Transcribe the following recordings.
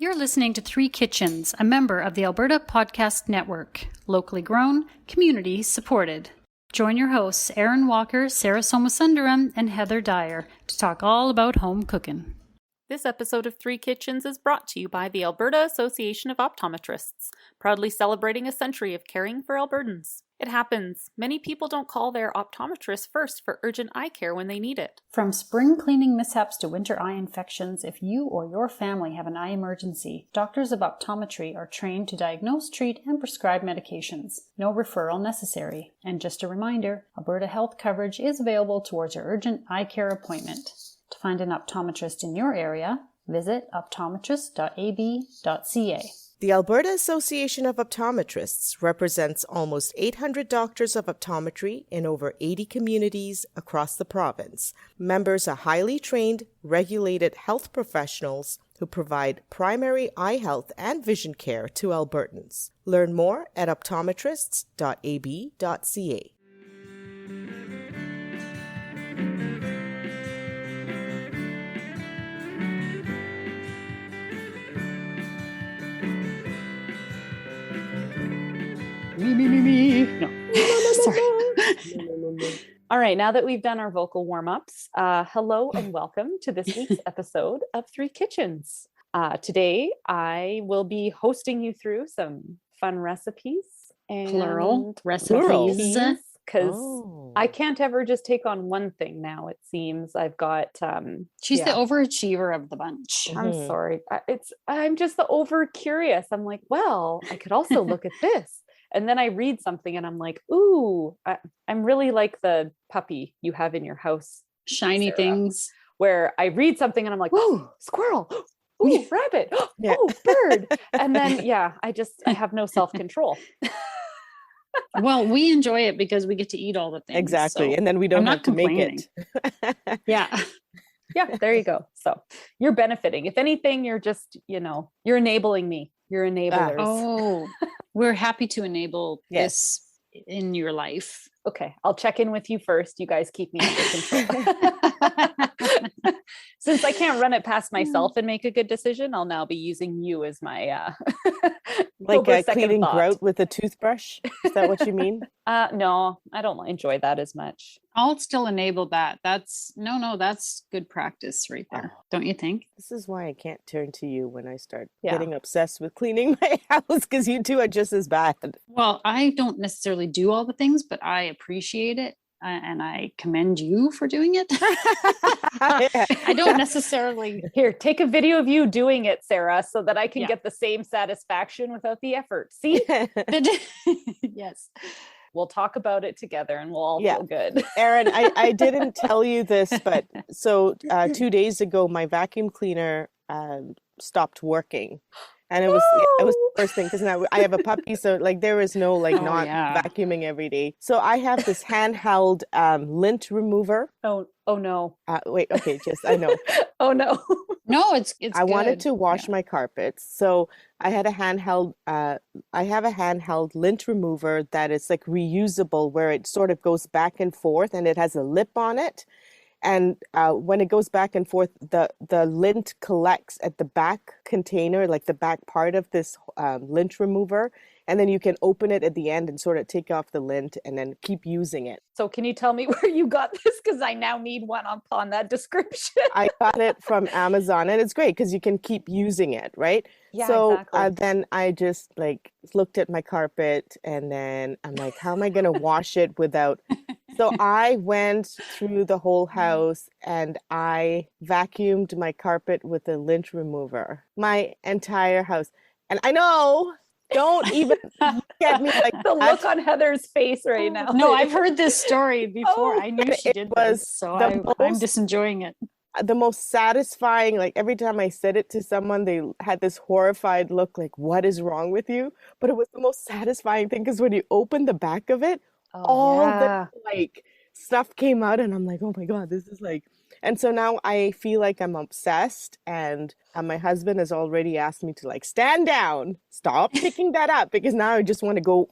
You're listening to Three Kitchens, a member of the Alberta Podcast Network. Locally grown, community supported. Join your hosts, Erin Walker, Sarah Somasundaram, and Heather Dyer to talk all about home cooking. This episode of Three Kitchens is brought to you by the Alberta Association of Optometrists, proudly celebrating a century of caring for Albertans. It happens. Many people don't call their optometrist first for urgent eye care when they need it. From spring cleaning mishaps to winter eye infections, if you or your family have an eye emergency, doctors of optometry are trained to diagnose, treat, and prescribe medications. No referral necessary. And just a reminder, Alberta Health coverage is available towards your urgent eye care appointment. To find an optometrist in your area, visit optometrist.ab.ca. The Alberta Association of Optometrists represents almost 800 doctors of optometry in over 80 communities across the province. Members are highly trained, regulated health professionals who provide primary eye health and vision care to Albertans. Learn more at optometrists.ab.ca. Me. No. Sorry. All right, now that we've done our vocal warm-ups, hello and welcome to this week's episode of Three Kitchens. Today, I will be hosting you through some fun recipes. And Plural recipes. Because I can't ever just take on one thing now, it seems. I've got... She's the overachiever of the bunch. I'm sorry. I'm just the over-curious. I'm like, well, I could also look at this. And then I read something and I'm like, ooh, I'm really like the puppy you have in your house. Shiny Sarah, things. where I read something and I'm like, whoa, squirrel. Ooh, rabbit. Oh, bird. And then, I have no self-control. Well, we enjoy it because we get to eat all the things. Exactly. So and then we don't have to make it. Yeah. Yeah, there you go. So you're benefiting. If anything, you're just, you're enabling me. You're enablers. Oh, we're happy to enable this in your life. Okay, I'll check in with you first. You guys keep me under control. Since I can't run it past myself and make a good decision, I'll now be using you as my like cleaning grout with a toothbrush. Is that what you mean? No, I don't enjoy that as much. I'll still enable that. That's good practice right there. Don't you think? This is why I can't turn to you when I start getting obsessed with cleaning my house, because you two are just as bad. Well, I don't necessarily do all the things, but I appreciate it. And I commend you for doing it. I don't necessarily. Here, take a video of you doing it, Sarah, so that I can get the same satisfaction without the effort. See? Yes. We'll talk about it together and we'll all feel good. Erin, I didn't tell you this, but so 2 days ago, my vacuum cleaner stopped working. And it was the first thing, because now I have a puppy, so like there is no vacuuming every day. So I have this handheld lint remover. Oh no. Wait, okay, I know. Oh no. No, it's I wanted to wash my carpets, so I had a handheld. I have a handheld lint remover that is like reusable, where it sort of goes back and forth, and it has a lip on it. And when it goes back and forth, the lint collects at the back container, like the back part of this lint remover. And then you can open it at the end and sort of take off the lint and then keep using it. So can you tell me where you got this? Because I now need one upon that description. I got it from Amazon, and it's great because you can keep using it, right? Yeah, so exactly. Then I just looked at my carpet, and then I'm like, how am I going to wash it without... So I went through the whole house and I vacuumed my carpet with a lint remover, my entire house. And I know, don't even look at me like the look on Heather's face right now. No, I've heard this story before. I knew she did this, so I'm just enjoying it. The most satisfying, like every time I said it to someone, they had this horrified look like, what is wrong with you? But it was the most satisfying thing, because when you open the back of it, the stuff came out, and I'm like, oh my God, this is like... And so now I feel like I'm obsessed, and my husband has already asked me to stand down, stop picking that up, because now I just want to go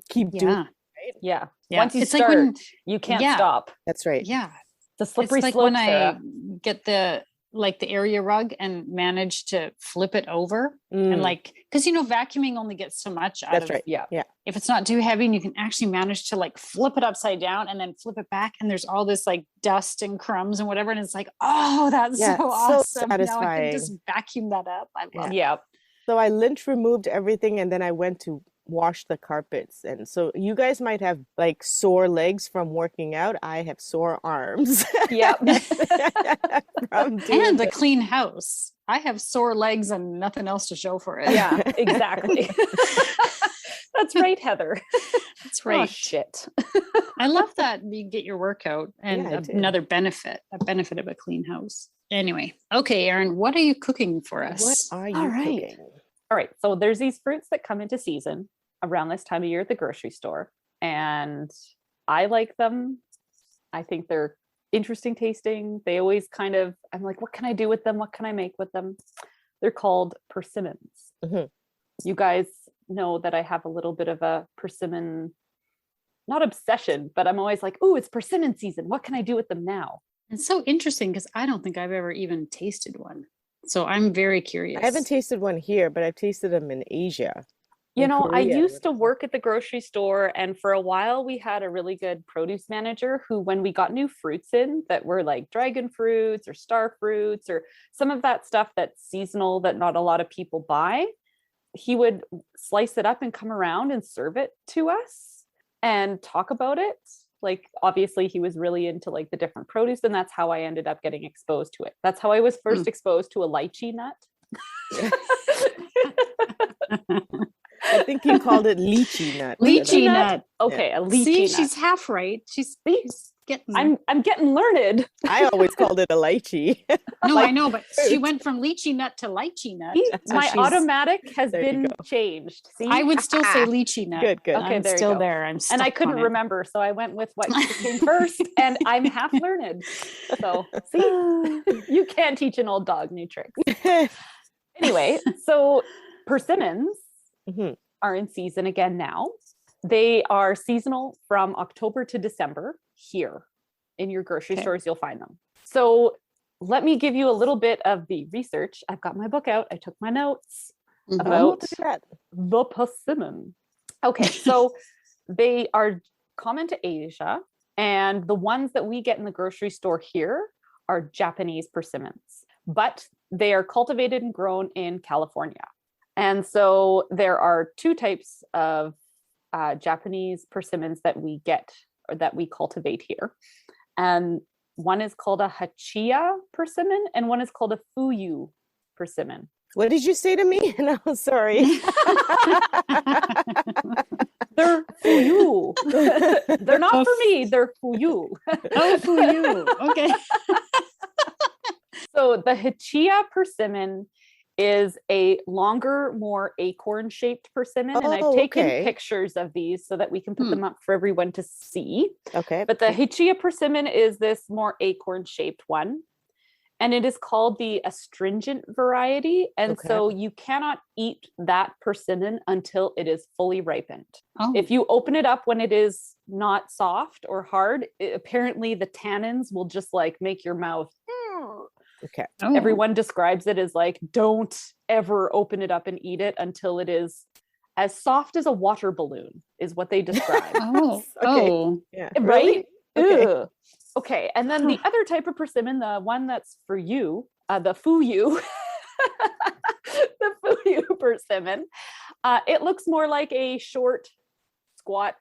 keep doing it, right? Yeah. Yeah. Once you It's start, like when, you can't stop. That's right. Yeah. The slippery it's like slope, when Sarah. I get the like the area rug and managed to flip it over and like, because vacuuming only gets so much out of right. Yeah. if it's not too heavy, and you can actually manage to like flip it upside down and then flip it back, and there's all this like dust and crumbs and whatever, and it's like, oh, that's so awesome. Now I satisfying. can just vacuum that up. I love it. Yeah. So I lint removed everything, and then I went to wash the carpets. And so you guys might have like sore legs from working out. I have sore arms. Yep. And a clean house. I have sore legs and nothing else to show for it. Yeah, exactly. That's right, Heather. That's right. Oh, shit. I love that you get your workout, and another benefit of a clean house. Anyway, okay, Erin, what are you cooking for us? What are you cooking? All right. So there's these fruits that come into season around this time of year at the grocery store, and I like them. I think they're interesting tasting. They always I'm like, what can I do with them? What can I make with them? They're called persimmons. Mm-hmm. You guys know that I have a little bit of a persimmon, not obsession, but I'm always like, oh, it's persimmon season. What can I do with them now? It's so interesting because I don't think I've ever even tasted one. So I'm very curious. I haven't tasted one here, but I've tasted them in Asia. I used to work at the grocery store, and for a while we had a really good produce manager who, when we got new fruits in that were like dragon fruits or star fruits or some of that stuff that's seasonal that not a lot of people buy, he would slice it up and come around and serve it to us and talk about it. Like, obviously he was really into like the different produce, and that's how I ended up getting exposed to it. That's how I was first exposed to a lychee nut. I think you called it lychee nut. Lychee nut. Okay, a lychee See, nut. she's half right. She's getting. I'm getting learned. I always called it a lychee. No, I know, but she went from lychee nut to lychee nut. So my automatic has been changed. See, I would still say lychee nut. Good. Okay, I'm there still you go. there. I'm stuck and I couldn't on it. remember, so I went with what came first, and I'm half learned. So see, you can't teach an old dog new tricks. Anyway, so persimmons are in season again now. They are seasonal from October to December here in your grocery stores. You'll find them. So let me give you a little bit of the research. I've got my book out. I took my notes about the persimmon. Okay, so they are common to Asia, and the ones that we get in the grocery store here are Japanese persimmons, but they are cultivated and grown in California. And so there are two types of Japanese persimmons that we get, or that we cultivate here. And one is called a Hachiya persimmon, and one is called a Fuyu persimmon. What did you say to me? No, sorry. They're Fuyu. They're not for me, they're Fuyu. Oh, Fuyu. Okay. So the Hachiya persimmon is a longer, more acorn-shaped persimmon, and I've taken pictures of these so that we can put them up for everyone to see. Okay. But the Hachiya persimmon is this more acorn-shaped one, and it is called the astringent variety, and so you cannot eat that persimmon until it is fully ripened. If you open it up when it is not soft or hard, apparently the tannins will just like make your mouth. Okay. Everyone describes it as like, don't ever open it up and eat it until it is as soft as a water balloon, is what they describe. Yeah. Right? Okay. Okay. And then the other type of persimmon, the one that's for you, the Fuyu, the Fuyu persimmon, it looks more like a short, squat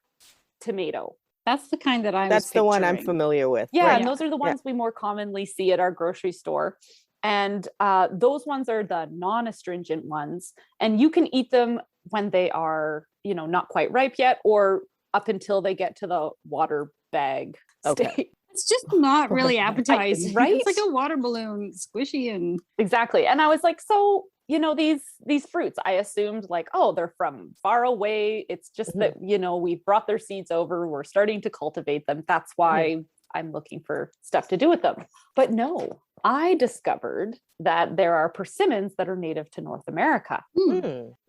tomato. That's the kind that That's the one I'm familiar with. Yeah, right. and those are the ones we more commonly see at our grocery store. And those ones are the non-astringent ones. And you can eat them when they are, not quite ripe yet, or up until they get to the water bag state. It's just not really appetizing, right? It's like a water balloon, squishy and exactly. And I was like, so these fruits, I assumed like, oh, they're from far away. It's just that, we brought their seeds over. We're starting to cultivate them. That's why I'm looking for stuff to do with them. But no, I discovered that there are persimmons that are native to North America.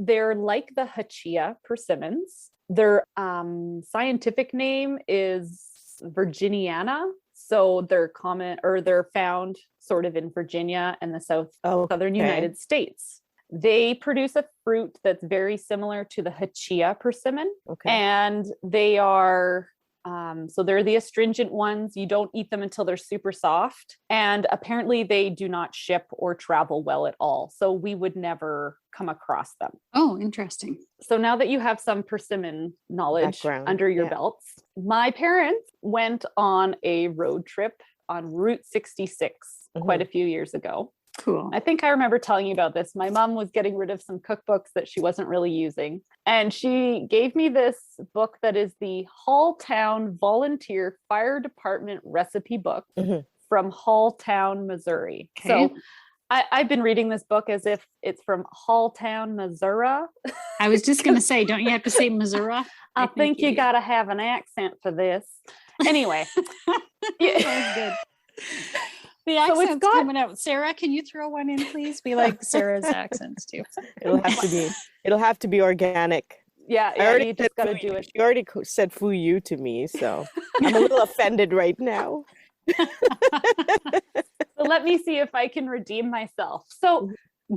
They're like the Hachiya persimmons. Their scientific name is Virginiana. So they're common, or they're found sort of in Virginia and the southern United States. They produce a fruit that's very similar to the Hachia persimmon. Okay. And they are, so they're the astringent ones. You don't eat them until they're super soft. And apparently they do not ship or travel well at all. So we would never come across them. Oh, interesting. So now that you have some persimmon knowledge under your belts, my parents went on a road trip on Route 66 quite a few years ago. Cool. I think I remember telling you about this. My mom was getting rid of some cookbooks that she wasn't really using. And she gave me this book that is the Halltown Volunteer Fire Department recipe book from Halltown, Missouri. Okay. So I've been reading this book as if it's from Halltown, Missouri. I was just going to say, don't you have to say Missouri? I think you got to have an accent for this. Anyway. Sounds good. The accent's coming out. Sarah, can you throw one in, please? We like Sarah's accents too. It'll have to be organic. Yeah, you just got to do it. She already said "fuyu" to me, so I'm a little offended right now. So let me see if I can redeem myself. So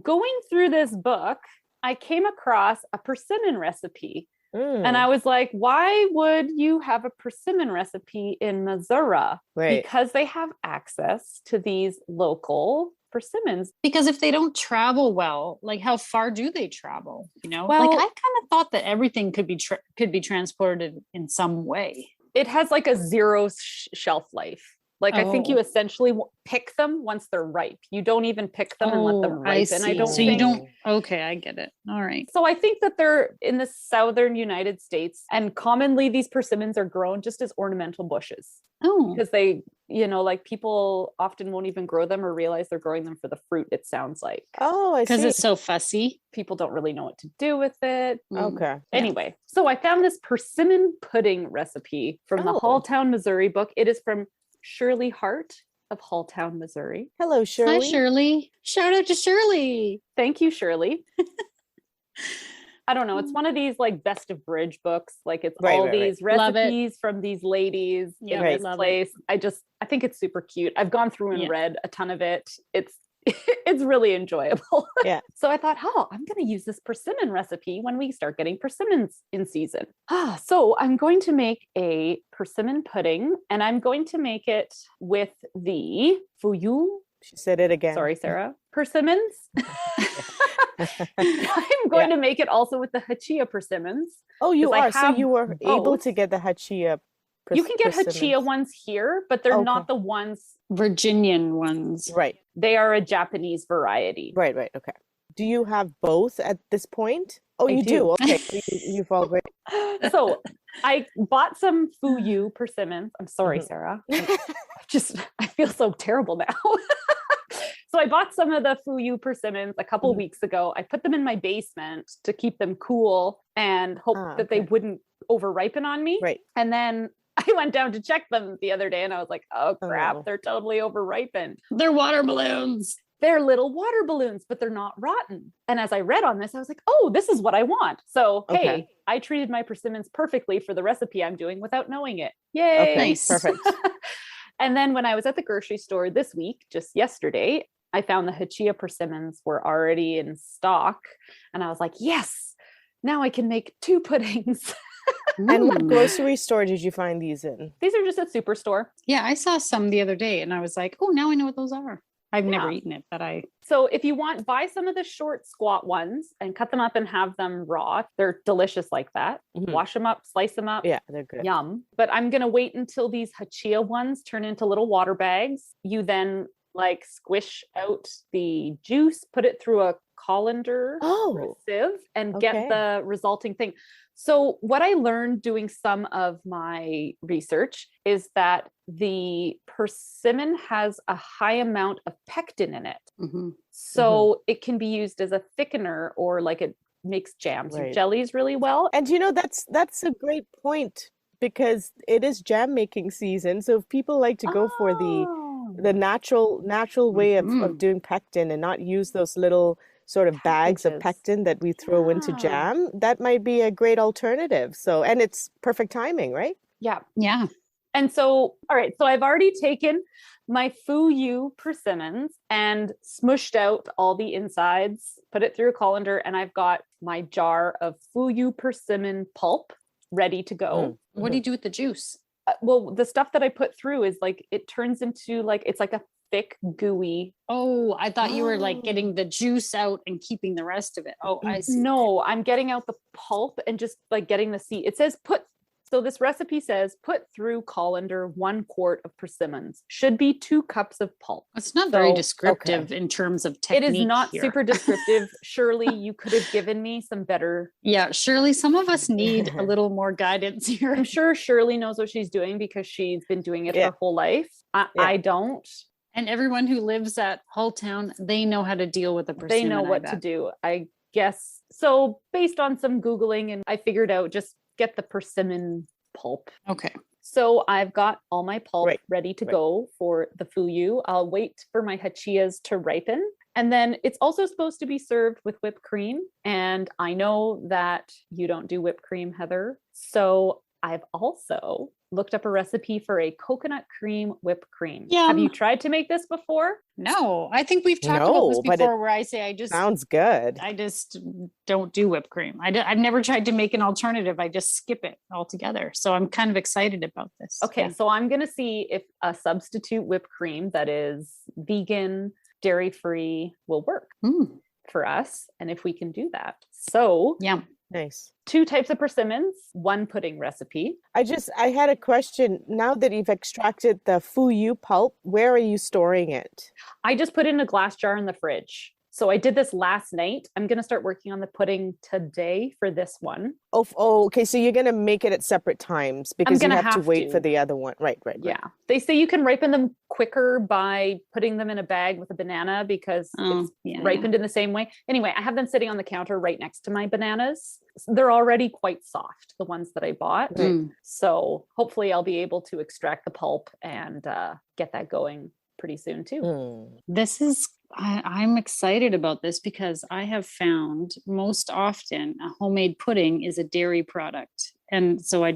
going through this book, I came across a persimmon recipe. And I was like, why would you have a persimmon recipe in Missouri? Right. Because they have access to these local persimmons. Because if they don't travel well, like how far do they travel? You know, Well, like I kind of thought that everything could be transported in some way. It has like a zero shelf life. Like I think you essentially pick them once they're ripe. You don't even pick them and let them ripen. I don't. So you don't. Okay, I get it. All right. So I think that they're in the southern United States, and commonly these persimmons are grown just as ornamental bushes. Oh, Because they, like people often won't even grow them or realize they're growing them for the fruit. It sounds like. Oh, I see. because it's so fussy. People don't really know what to do with it. Okay. Anyway, so I found this persimmon pudding recipe from the Halltown, Missouri book. It is from Shirley Hart of Halltown, Missouri. Hello, Shirley. Hi, Shirley. Shout out to Shirley. Thank you, Shirley. I don't know. It's one of these like best of bridge books. Like it's all these recipes from these ladies in this place. I think it's super cute. I've gone through and read a ton of it. It's really enjoyable. Yeah. So I thought, I'm going to use this persimmon recipe when we start getting persimmons in season. So I'm going to make a persimmon pudding, and I'm going to make it with the fuyu. She said it again. Sorry, Sarah. Persimmons. I'm going to make it also with the Hachia persimmons. Oh, you are. So you were able to get the Hachia. You can get Hachia ones here, but they're not the ones. Virginian ones. Right. They are a Japanese variety. Right. Okay. Do you have both at this point? Oh, you do. Okay. You've already. So I bought some fuyu persimmons. I'm sorry, Sarah. I feel so terrible now. So I bought some of the fuyu persimmons a couple weeks ago. I put them in my basement to keep them cool and hope that they wouldn't over ripen on me. Right. And then I went down to check them the other day and I was like, oh crap, they're totally over ripened. They're water balloons. They're little water balloons, but they're not rotten. And as I read on this, I was like, oh, this is what I want. So, hey, I treated my persimmons perfectly for the recipe I'm doing without knowing it. Yay. Okay, nice. Perfect. And then when I was at the grocery store this week, just yesterday, I found the Hachia persimmons were already in stock. And I was like, yes, now I can make 2 puddings. And what grocery store did you find these in? These are just at Superstore. Yeah, I saw some the other day and I was like, oh, now I know what those are. I've never eaten it, but So if you want, buy some of the short squat ones and cut them up and have them raw. They're delicious like that. Wash them up, slice them up. Yeah, they're good. Yum. But I'm going to wait until these Hachia ones turn into little water bags. You then like squish out the juice, put it through a colander or a sieve and get the resulting thing. So what I learned doing some of my research is that the persimmon has a high amount of pectin in it. So it can be used as a thickener or like it makes jams or jellies really well. And that's a great point because it is jam making season. So if people like to go for the natural way of doing pectin and not use those little sort of bags of pectin that we throw into jam, that might be a great alternative. So, and it's perfect timing, right? Yeah. Yeah. And so, all right, so I've already taken my Fuyu persimmons and smushed out all the insides, put it through a colander, and I've got my jar of Fuyu persimmon pulp ready to go. What do you do with the juice? Well, the stuff that I put through is like, it turns into like, it's like a thick, gooey. Oh, I thought you were like getting the juice out and keeping the rest of it. Oh, I see. No, I'm getting out the pulp and just like getting the seed. It says so this recipe says put through colander 1 quart of persimmons. Should be 2 cups of pulp. It's not very descriptive in terms of technique. It is not here. super descriptive. Surely you could have given me some better. Yeah, Shirley, some of us need a little more guidance here. I'm sure Shirley knows what she's doing because she's been doing it her whole life. I don't. And everyone who lives at Hulltown, they know how to deal with the persimmon. They know what to do, I guess. So based on some Googling, and I figured out just get the persimmon pulp. Okay. So I've got all my pulp ready to go for the fuyu. I'll wait for my hachiyas to ripen. And then it's also supposed to be served with whipped cream. And I know that you don't do whipped cream, Heather. So I've also looked up a recipe for a coconut cream whipped cream. Yum. Have you tried to make this before? No, I think we've talked about this before where I say I just sounds good. I just don't do whipped cream. I've never tried to make an alternative. I just skip it altogether. So I'm kind of excited about this. Okay, so I'm going to see if a substitute whipped cream that is vegan, dairy-free will work for us, and if we can do that. So, nice. 2 types of persimmons, 1 pudding recipe. I had a question. Now that you've extracted the fuyu pulp, where are you storing it? I just put it in a glass jar in the fridge. So I did this last night. I'm going to start working on the pudding today for this one. Oh, okay. So you're going to make it at separate times because you have to wait for the other one. Right. Yeah. They say you can ripen them quicker by putting them in a bag with a banana because it's ripened in the same way. Anyway, I have them sitting on the counter right next to my bananas. They're already quite soft, the ones that I bought. So hopefully I'll be able to extract the pulp and get that going pretty soon too. This is I'm excited about this because I have found most often a homemade pudding is a dairy product. And so I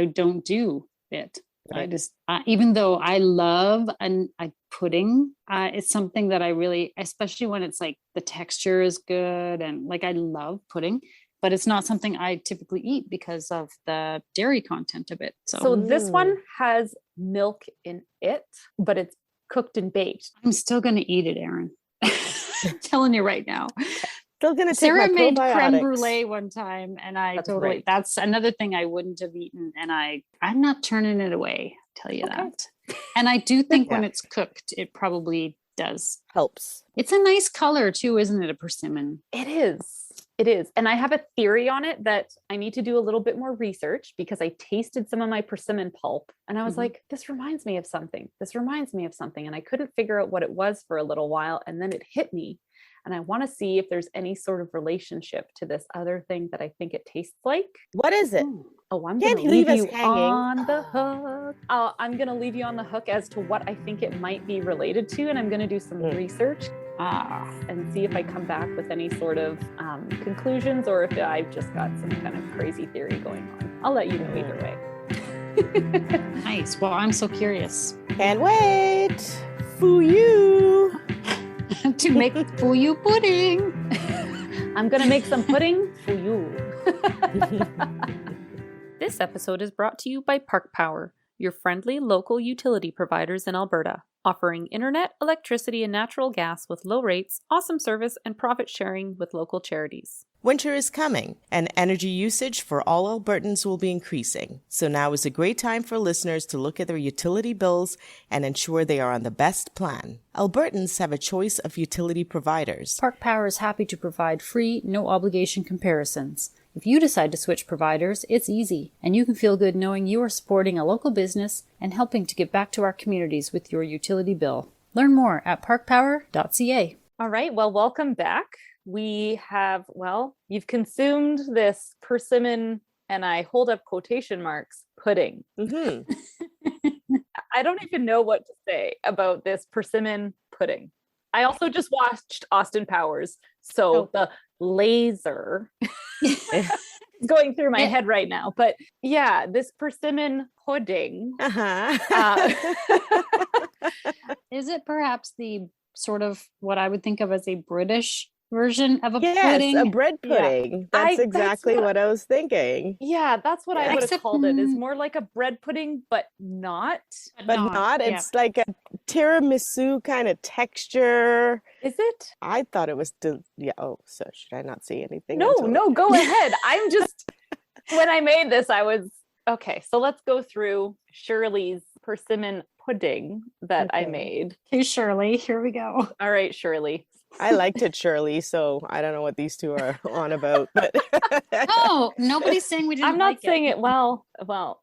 don't do it. I just, even though I love a pudding, it's something that I really, especially when it's like the texture is good and like I love pudding, but it's not something I typically eat because of the dairy content of it. So this one has milk in it, but it's cooked and baked. I'm still going to eat it, Erin. I'm telling you right now. Still going to take Sarah my made probiotics. Creme brulee one time and that's another thing I wouldn't have eaten. And I'm not turning it away, tell you that. And I do think when it's cooked, it probably does. Helps. It's a nice color too, isn't it? A persimmon. It is. It is. And I have a theory on it that I need to do a little bit more research because I tasted some of my persimmon pulp and I was like, this reminds me of something. This reminds me of something. And I couldn't figure out what it was for a little while. And then it hit me. And I want to see if there's any sort of relationship to this other thing that I think it tastes like. What is it? Oh, I'm going to leave you on the hook. I'm going to leave you on the hook as to what I think it might be related to. And I'm going to do some research and see if I come back with any sort of conclusions or if I've just got some kind of crazy theory going on. I'll let you know either way. Nice. Well, I'm so curious. Can't wait. Fuyu. To make fuyu pudding. I'm going to make some pudding for you. This episode is brought to you by Park Power, your friendly local utility providers in Alberta, offering internet, electricity, and natural gas with low rates, awesome service, and profit sharing with local charities. Winter is coming, and energy usage for all Albertans will be increasing. So now is a great time for listeners to look at their utility bills and ensure they are on the best plan. Albertans have a choice of utility providers. Park Power is happy to provide free, no-obligation comparisons. If you decide to switch providers, it's easy, and you can feel good knowing you are supporting a local business and helping to give back to our communities with your utility bill. Learn more at parkpower.ca. All right, well, welcome back. We have, you've consumed this persimmon, and I hold up quotation marks, pudding. I don't even know what to say about this persimmon pudding. I also just watched Austin Powers, so the laser going through my head right now. But yeah, this persimmon pudding. Is it perhaps the sort of what I would think of as a British version of a Yes, pudding? a bread pudding. That's exactly what I was thinking. Yeah, that's what I would have Except- called it. Is more like a bread pudding, but not. But not. It's like a tiramisu kind of texture. Is it? I thought it was oh, so should I not say anything? No, go ahead. I'm just, when I made this, I was, okay, so let's go through Shirley's persimmon pudding that I made. Okay, Shirley, here we go. All right, Shirley. I liked it, Shirley, so I don't know what these two are on about. But Oh, nobody's saying we didn't. I'm not like saying it. Well,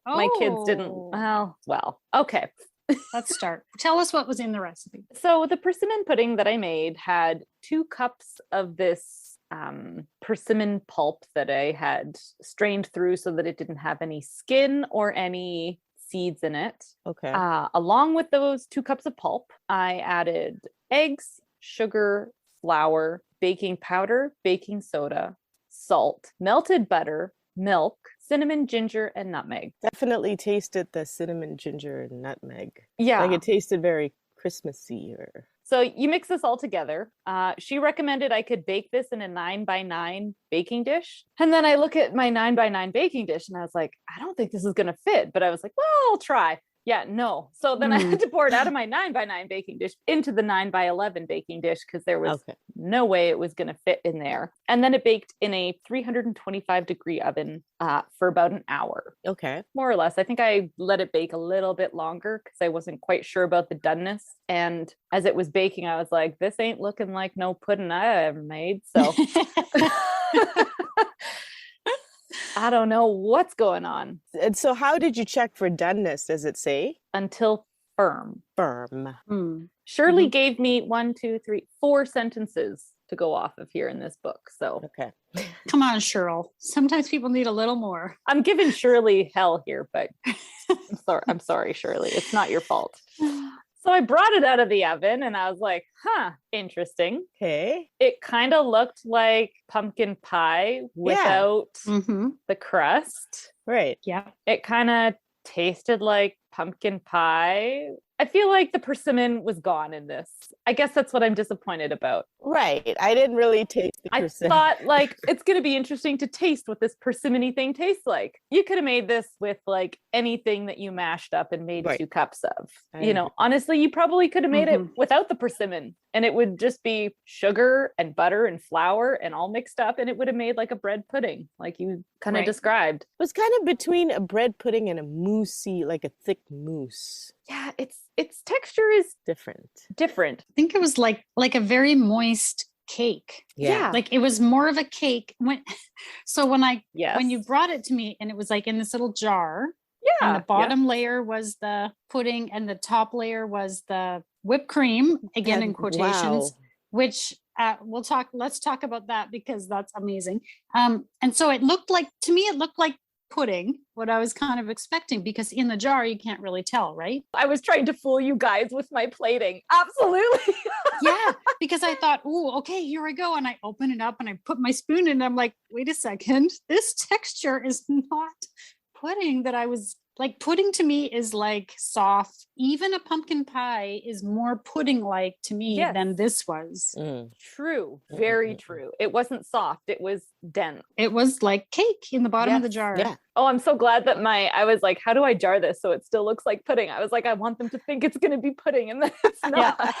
my kids didn't. Oh. Well, okay. Let's start. Tell us what was in the recipe. So the persimmon pudding that I made had 2 cups of this persimmon pulp that I had strained through so that it didn't have any skin or any seeds in it. Okay. Along with those 2 cups of pulp, I added eggs, sugar, flour, baking powder, baking soda, salt, melted butter, milk, cinnamon, ginger, and nutmeg. Definitely tasted the cinnamon, ginger, and nutmeg. Yeah. Like it tasted very Christmassy. So you mix this all together. She recommended I could bake this in a 9x9 baking dish. And then I look at my 9x9 baking dish and I was like, I don't think this is going to fit. But I was like, well, I'll try. Yeah, no. So then I had to pour it out of my 9x9 baking dish into the 9x11 baking dish because there was no way it was going to fit in there. And then it baked in a 325-degree oven for about an hour. Okay. More or less. I think I let it bake a little bit longer because I wasn't quite sure about the doneness. And as it was baking, I was like, this ain't looking like no pudding I ever made. So I don't know what's going on. And so how did you check for doneness? Does it say? Until firm. Firm. Shirley gave me 4 sentences to go off of here in this book. So okay. Come on, Cheryl. Sometimes people need a little more. I'm giving Shirley hell here, but I'm sorry, Shirley. It's not your fault. So I brought it out of the oven and I was like, interesting. Okay. It kind of looked like pumpkin pie without the crust. Right. Yeah. It kind of tasted like pumpkin pie. I feel like the persimmon was gone in this. I guess that's what I'm disappointed about. Right. I didn't really taste the persimmon. I thought like it's going to be interesting to taste what this persimmon-y thing tastes like. You could have made this with like anything that you mashed up and made 2 cups of. Honestly, you probably could have made it without the persimmon and it would just be sugar and butter and flour and all mixed up and it would have made like a bread pudding like you kind of described. It was kind of between a bread pudding and a moussey, like a thick mousse. Yeah, its texture is different. I think it was like a very moist cake. Yeah. Like it was more of a cake when you brought it to me and it was like in this little jar. Yeah. And the bottom layer was the pudding and the top layer was the whipped cream, again in quotations, which let's talk about that because that's amazing. And so it looked like pudding, what I was kind of expecting, because in the jar you can't really tell, right? I was trying to fool you guys with my plating. Absolutely. Yeah, because I thought, oh, okay, here I go. And I open it up and I put my spoon in and I'm like, wait a second, this texture is not pudding that I was like. Pudding to me is like soft. Even a pumpkin pie is more pudding-like to me than this was. True. Very true. It wasn't soft. It was dense. It was like cake in the bottom of the jar. Yeah. Oh, I'm so glad that I was like, how do I jar this so it still looks like pudding? I was like, I want them to think it's going to be pudding and then it's not.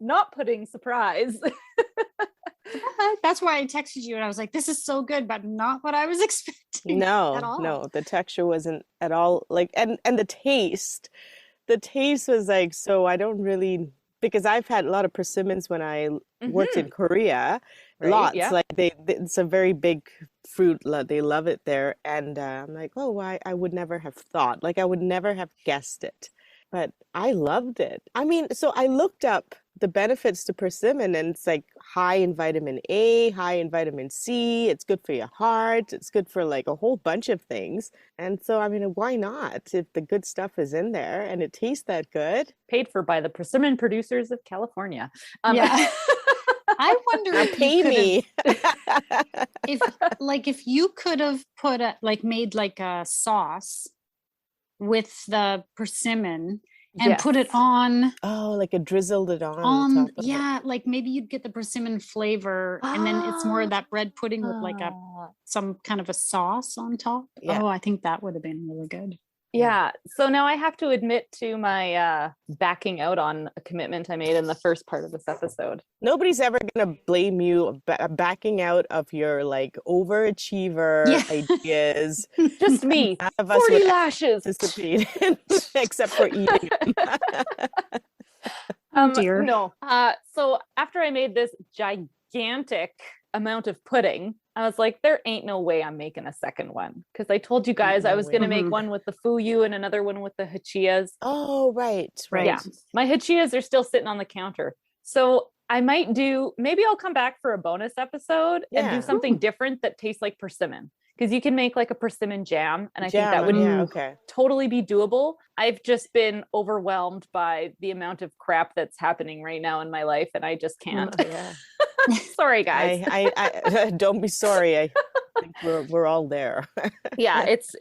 Not pudding, surprise. That's why I texted you and I was like, this is so good, but not what I was expecting. No, the texture wasn't at all like, and the taste was like, so I don't really, because I've had a lot of persimmons when I worked in Korea, lots, like it's a very big fruit, they love it there. And I'm like, oh, I would never have thought, like I would never have guessed it, but I loved it. I mean, so I looked up the benefits to persimmon and it's like high in vitamin A, high in vitamin C. It's good for your heart. It's good for like a whole bunch of things. And so, I mean, why not if the good stuff is in there and it tastes that good? Paid for by the persimmon producers of California. Yeah. I wonder if pay me. if you could have made like a sauce with the persimmon and put it Yes. on Oh, like a drizzled it on top of it. like maybe you'd get the persimmon flavor and then it's more of that bread pudding with like some kind of a sauce on top. Yeah. Oh, I think that would have been really good. Yeah. So now I have to admit to my backing out on a commitment I made in the first part of this episode. Nobody's ever gonna blame you backing out of your like overachiever ideas. Just me. None of us 40 would lashes. participate in, except for eating them. Dear. No. So after I made this gigantic amount of pudding, I was like, there ain't no way I'm making a second one. Because I told you guys I was going to make one with the fuyu and another one with the hachiyas. Oh, right. Yeah. My hachiyas are still sitting on the counter. So I might maybe I'll come back for a bonus episode and do something different that tastes like persimmon. Because you can make like a persimmon jam. And I think that would totally be doable. I've just been overwhelmed by the amount of crap that's happening right now in my life. And I just can't. Sorry, guys. I don't be sorry. I think we're all there. Yeah, it's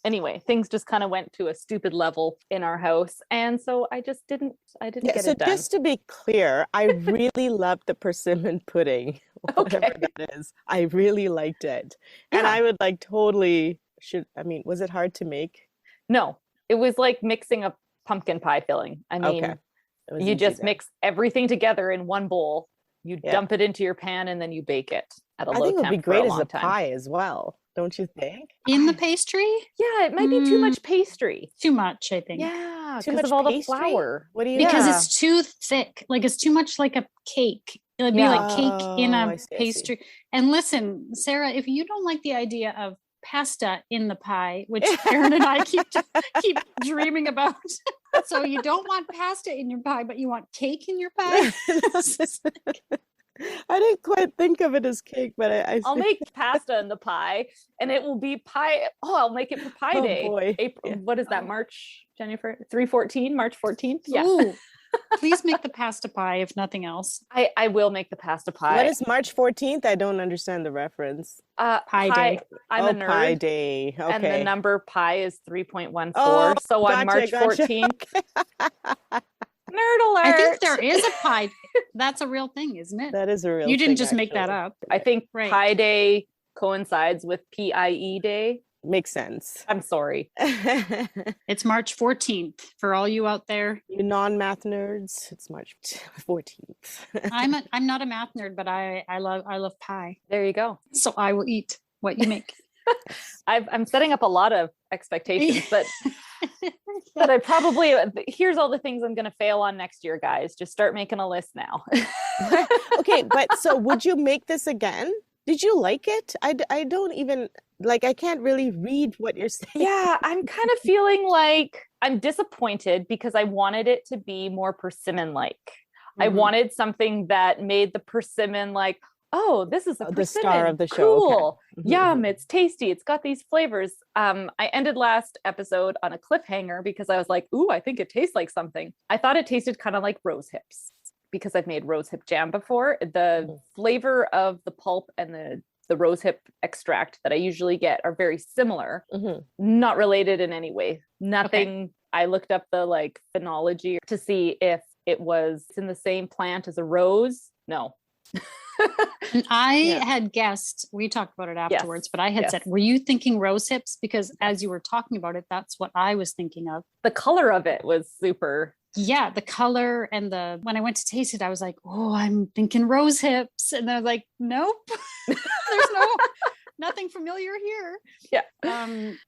anyway, things just kind of went to a stupid level in our house, and so I just didn't get it done. So just to be clear, I really loved the persimmon pudding, whatever that is. I really liked it, and I would like totally was it hard to make? No, it was like mixing a pumpkin pie filling. I mean, you just mix everything together in one bowl. You dump it into your pan and then you bake it at a low temp. I think it would be great as a pie as well. Don't you think? In the pastry? Yeah, it might be too much pastry. Too much, I think. Yeah, because of all the flour. What do you? Because it's too thick. Like it's too much like a cake. It would be like cake in a pastry. And listen, Sarah, if you don't like the idea of pasta in the pie, which Erin and I keep dreaming about. So you don't want pasta in your pie, but you want cake in your pie? I didn't quite think of it as cake, but I'll make pasta in the pie and it will be pie. Oh, I'll make it for Pie Day. Boy. April, what is that? March 14th, March 14th? Yeah. Ooh. Please make the pasta pie, if nothing else. I will make the pasta pie. What is March 14th? I don't understand the reference. Pie Day. I'm a nerd. Pie Day. Okay. And the number pi is 3.14. Oh, on March 14th. Nerd alert. I think there is a pie. That's a real thing, isn't it? That is a real thing. You didn't just make that up. I think Pie Day coincides with PIE Day. Makes sense. I'm sorry. It's March 14th for all you out there. You non-math nerds. It's March 14th. I'm not a math nerd, but I love pie. There you go. So I will eat what you make. I'm setting up a lot of expectations, but I probably here's all the things I'm going to fail on next year, guys. Just start making a list now. Okay, but so would you make this again? Did you like it? I don't even I can't really read what you're saying. Yeah, I'm kind of feeling like I'm disappointed because I wanted it to be more persimmon-like. Mm-hmm. I wanted something that made the persimmon like, oh, this is a persimmon. The star of the show. Cool. Okay. Mm-hmm. Yum, it's tasty. It's got these flavors. I ended last episode on a cliffhanger because I was like, ooh, I think it tastes like something. I thought it tasted kind of like rose hips because I've made rose hip jam before. The flavor of the pulp and the rose hip extract that I usually get are very similar, not related in any way. Nothing. Okay. I looked up the phenology to see if it was in the same plant as a rose. No. And I had guessed, we talked about it afterwards, but I had said, were you thinking rose hips? Because as you were talking about it, that's what I was thinking of. The color of it was super. Yeah, the color and when I went to taste it, I was like, oh, I'm thinking rose hips. And I was like, nope, there's nothing familiar here. Yeah.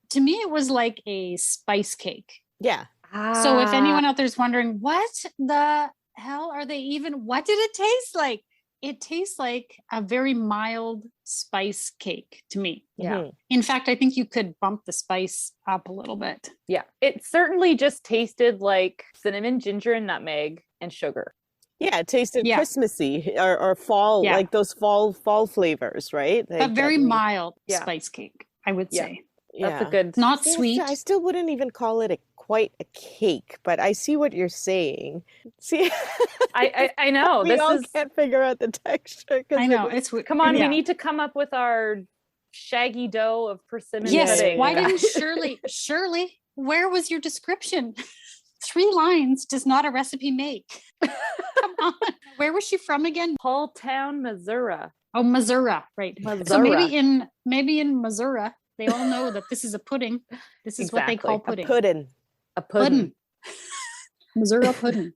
To me, it was like a spice cake. Yeah. So if anyone out there is wondering, what the hell are they what did it taste like? It tastes like a very mild spice cake to me. Yeah. Mm-hmm. In fact, I think you could bump the spice up a little bit. Yeah. It certainly just tasted like cinnamon, ginger, and nutmeg and sugar. Yeah, it tasted Christmassy or fall, like those fall flavors, right? But very mild spice cake, I would say. Yeah. That's a good. Not sweet. I still wouldn't even call it a quite a cake, but I see what you're saying. See, I know. we all can't figure out the texture. I know. It's come on, we need to come up with our shaggy dough of persimmon pudding. Why didn't Shirley, where was your description? 3 lines does not a recipe make. Come on. Where was she from again? Paultown, Missouri. Oh, Missouri, right. Missouri. So maybe in Missouri, they all know that this is a pudding. This is what they call pudding. A puddin. Missouri pudding.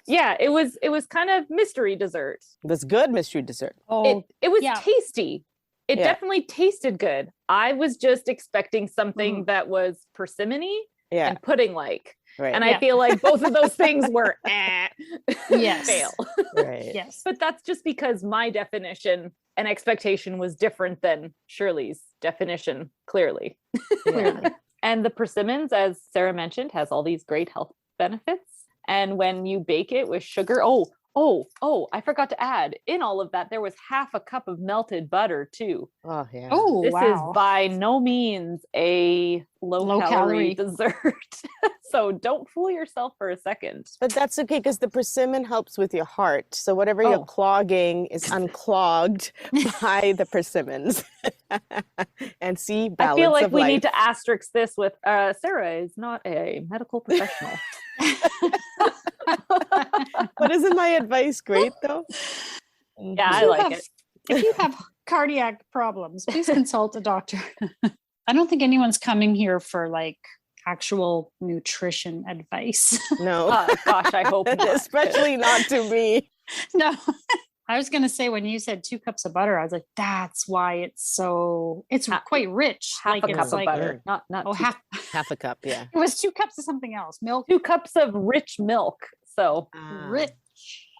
Yeah, it was kind of mystery dessert. It was good mystery dessert. Oh, it was tasty. It definitely tasted good. I was just expecting something that was persimmony and pudding-like. Right. And I feel like both of those things were fail. Right. Yes. But that's just because my definition and expectation was different than Shirley's definition, clearly. Yeah. And the persimmons, as Sarah mentioned, has all these great health benefits. And when you bake it with sugar, I forgot to add, in all of that, there was half a cup of melted butter too. Oh, yeah. Oh, this is by no means a low calorie dessert. So don't fool yourself for a second. But that's okay, because the persimmon helps with your heart. So whatever you're clogging is unclogged by the persimmons. And see, balance I feel like of we life. need to asterisk this with Sarah is not a medical professional. But isn't my advice great though? Yeah, I like it. If you have cardiac problems, please consult a doctor. I don't think anyone's coming here for like actual nutrition advice. No. Gosh, I hope not. Especially not to me. No. I was going to say, when you said 2 cups of butter, I was like, that's why it's quite rich. Half like a cup of butter. Not half a cup, yeah. It was 2 cups of something else. Milk. 2 cups of rich milk. So Rich.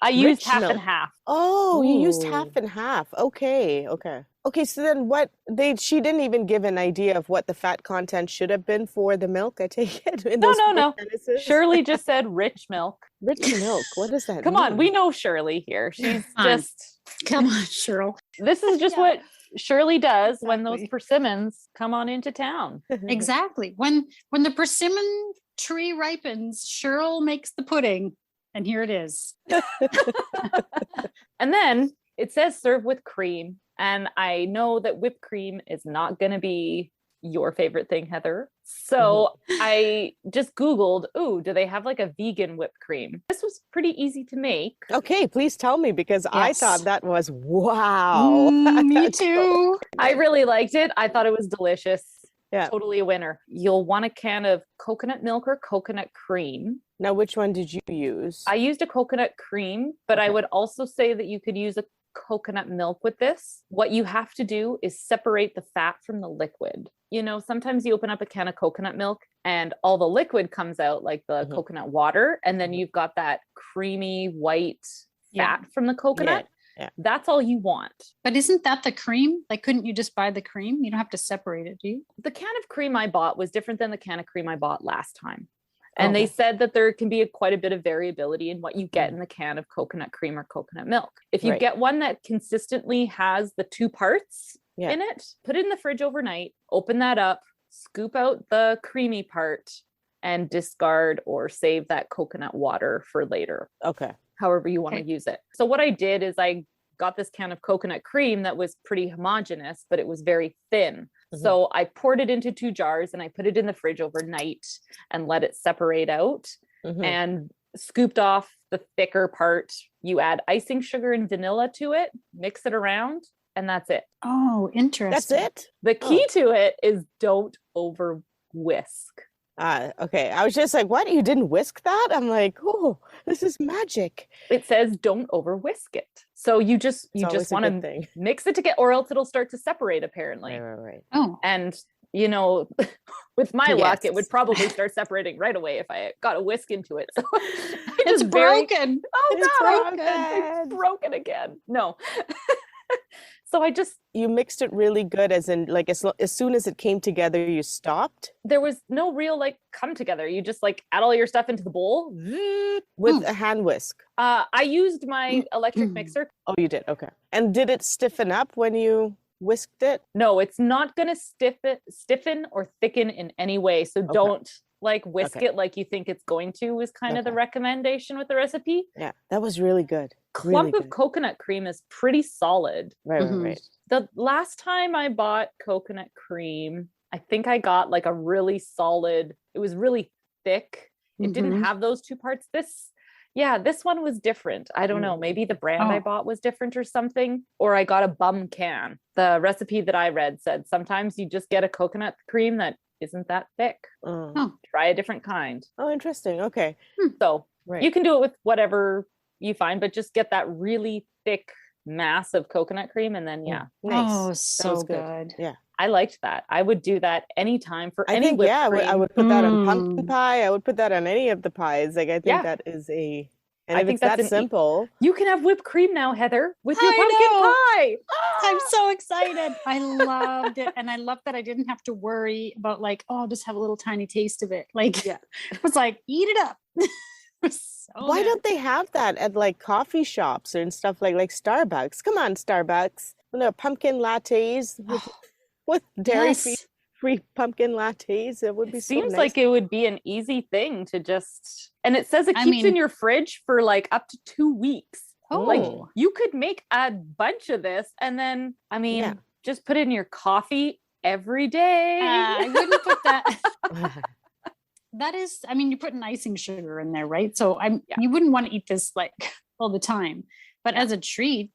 I used half milk. and half. Oh, you used half and half. Okay. So then she didn't even give an idea of what the fat content should have been for the milk, I take it? No. Shirley just said rich milk. Rich milk. What does that Come mean? on, we know Shirley here. She's just... Come on, Cheryl. This is just what Shirley does when those persimmons come on into town. Exactly. When the persimmon tree ripens, Cheryl makes the pudding. And here it is. And then it says serve with cream. And I know that whipped cream is not going to be your favorite thing, Heather. So I just Googled, do they have like a vegan whipped cream? This was pretty easy to make. Okay, please tell me, because I thought that was wow. Me too. I really liked it. I thought it was delicious. Yeah. Totally a winner. You'll want a can of coconut milk or coconut cream. Now, which one did you use? I used a coconut cream, but I would also say that you could use a coconut milk with this. What you have to do is separate the fat from the liquid. You know, sometimes you open up a can of coconut milk and all the liquid comes out, like the coconut water, and then you've got that creamy white fat from the coconut. Yeah. That's all you want. But isn't that the cream? Like, couldn't you just buy the cream? You don't have to separate it, do you? The can of cream I bought was different than the can of cream I bought last time. And they said that there can be quite a bit of variability in what you get in the can of coconut cream or coconut milk. If you get one that consistently has the 2 parts in it, put it in the fridge overnight, open that up, scoop out the creamy part, and discard or save that coconut water for later. Okay. However you want to use it. So what I did is I got this can of coconut cream that was pretty homogeneous, but it was very thin. So I poured it into 2 jars and I put it in the fridge overnight and let it separate out and scooped off the thicker part. You add icing sugar and vanilla to it, mix it around, and that's it. Oh, interesting. That's it? The key to it is don't over whisk. Okay. I was just like, what? You didn't whisk that? I'm like, oh, this is magic. It says don't over whisk it. So you just want to mix it together, or else it'll start to separate, apparently. Right. Oh. And, you know, with my luck, it would probably start separating right away if I got a whisk into it. So it's broken. It's broken again. No. So you mixed it really good, as in like as soon as it came together, you stopped? There was no real like come together. You just like add all your stuff into the bowl. With a hand whisk? I used my electric mixer. Oh, you did? Okay. And did it stiffen up when you whisked it? No, it's not going to stiffen or thicken in any way. So don't like whisk Okay. it like you think it's going to was kind of the Okay. recommendation with the recipe. Yeah, that was really good. Clump Really of good. coconut cream is pretty solid. Right, Mhm. right. The last time I bought coconut cream, I think I got like a really solid, it was really thick. It didn't Mhm. have those two parts. This one was different. I don't know. Maybe the brand I Oh. bought was different or something. Or I got a bum can. The recipe that I read said sometimes you just get a coconut cream that isn't that thick. Mm. Oh. Try a different kind. Oh, interesting. Okay. So Right. you can do it with whatever you find, but just get that really thick mass of coconut cream. And then, yeah, Nice. Oh, That so was good. Yeah. I liked that. I would do that anytime for I any think, whipped yeah, I cream. would put that on pumpkin Mm. pie. I would put that on any of the pies. Like, I think Yeah. that is and I if think it's that's that an simple. You can have whipped cream now, Heather, with your I pumpkin know. pie. I'm Ah! so excited. I loved it. And I love that I didn't have to worry about like, oh, I'll just have a little tiny taste of it. Like, Yeah. it was like, eat it up. It was so Why good. don't they have that at like coffee shops and stuff like Starbucks? Come on, Starbucks. Pumpkin lattes with dairy-free Yes. free pumpkin lattes. It would be so Seems nice. like it would be an easy thing to just, and it says it I keeps in mean- your fridge for like up to 2 weeks. Oh, Like you could make a bunch of this and then, I mean, Yeah. just put it in your coffee every day. I wouldn't put that. That is, I mean, you put an icing sugar in there, right? So you wouldn't want to eat this like all the time, but as a treat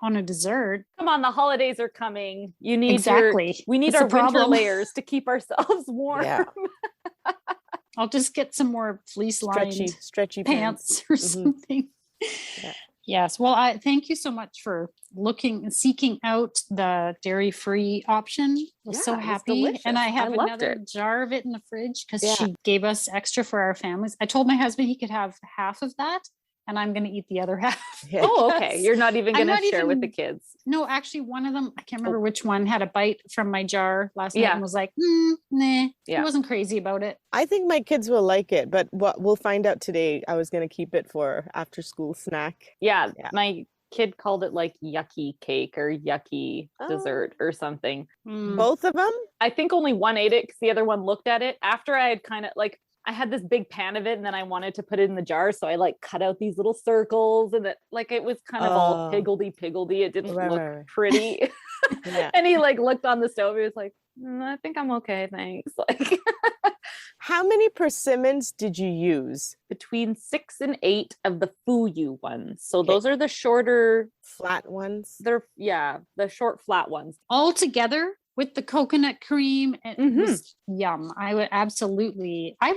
on a dessert. Come on, the holidays are coming. You need Exactly. we need It's our the winter problem. layers to keep ourselves warm. Yeah. I'll just get some more fleece lined Stretchy pants or Mhm. something. Yeah. Yes. Well, I thank you so much for seeking out the dairy-free option. I was so Yeah, it was happy. And I delicious. I have loved another it. jar of it in the fridge because Yeah. she gave us extra for our families. I told my husband he could have half of that and I'm going to eat the other half. Yeah. Oh, okay. because- You're not even I'm going to not share with the even- kids. No, actually one of them, I can't remember which one, had a bite from my jar last night Yeah. and was like, nah, Yeah. he wasn't crazy about it. I think my kids will like it, but we'll find out today. I was going to keep it for after school snack. Yeah, Yeah. my kid called it like yucky cake or yucky Oh. dessert or something. Mm. Both of them? I think only one ate it because the other one looked at it after I had kind of like, I had this big pan of it and then I wanted to put it in the jar. So I like cut out these little circles and it was kind of all Oh. higgledy-piggledy. It didn't Right, look right, right. pretty. Yeah. And he like looked on the stove. He was like, I think I'm okay, thanks. Like How many persimmons did you use? between 6 and 8 of the fuyu ones. So Okay. those are the shorter, Flat ones? the short flat ones. All together with the coconut cream, it Mhm. was yum. I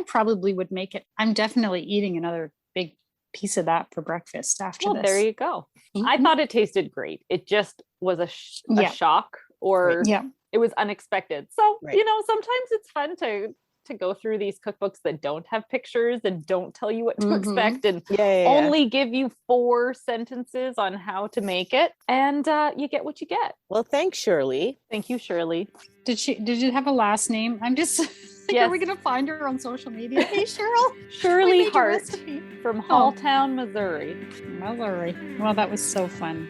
probably would make it. I'm definitely eating another big piece of that for breakfast after Well, this. there you go. I Mhm. thought it tasted great. It just was a Yeah. shock, or Yeah. it was unexpected. So, Right. sometimes it's fun to go through these cookbooks that don't have pictures and don't tell you what to Mhm. expect and Yeah. only give you 4 sentences on how to make it, and you get what you get. Well, thanks, Shirley. Thank you, Shirley. Did you have a last name? I'm just like, Yes. are we gonna find her on social media? Hey, Cheryl. we Shirley made your Hart recipe. from Oh. Halltown, Missouri. Missouri. Well, that was so fun.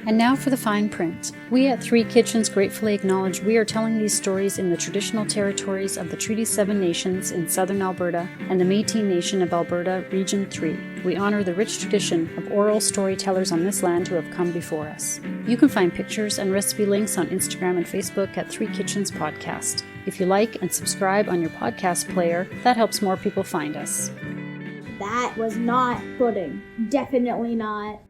And now for the fine print. We at Three Kitchens gratefully acknowledge we are telling these stories in the traditional territories of the Treaty 7 nations in southern Alberta and the Métis Nation of Alberta, Region 3. We honor the rich tradition of oral storytellers on this land who have come before us. You can find pictures and recipe links on Instagram and Facebook at Three Kitchens Podcast. If you like and subscribe on your podcast player, that helps more people find us. That was not pudding. Definitely not.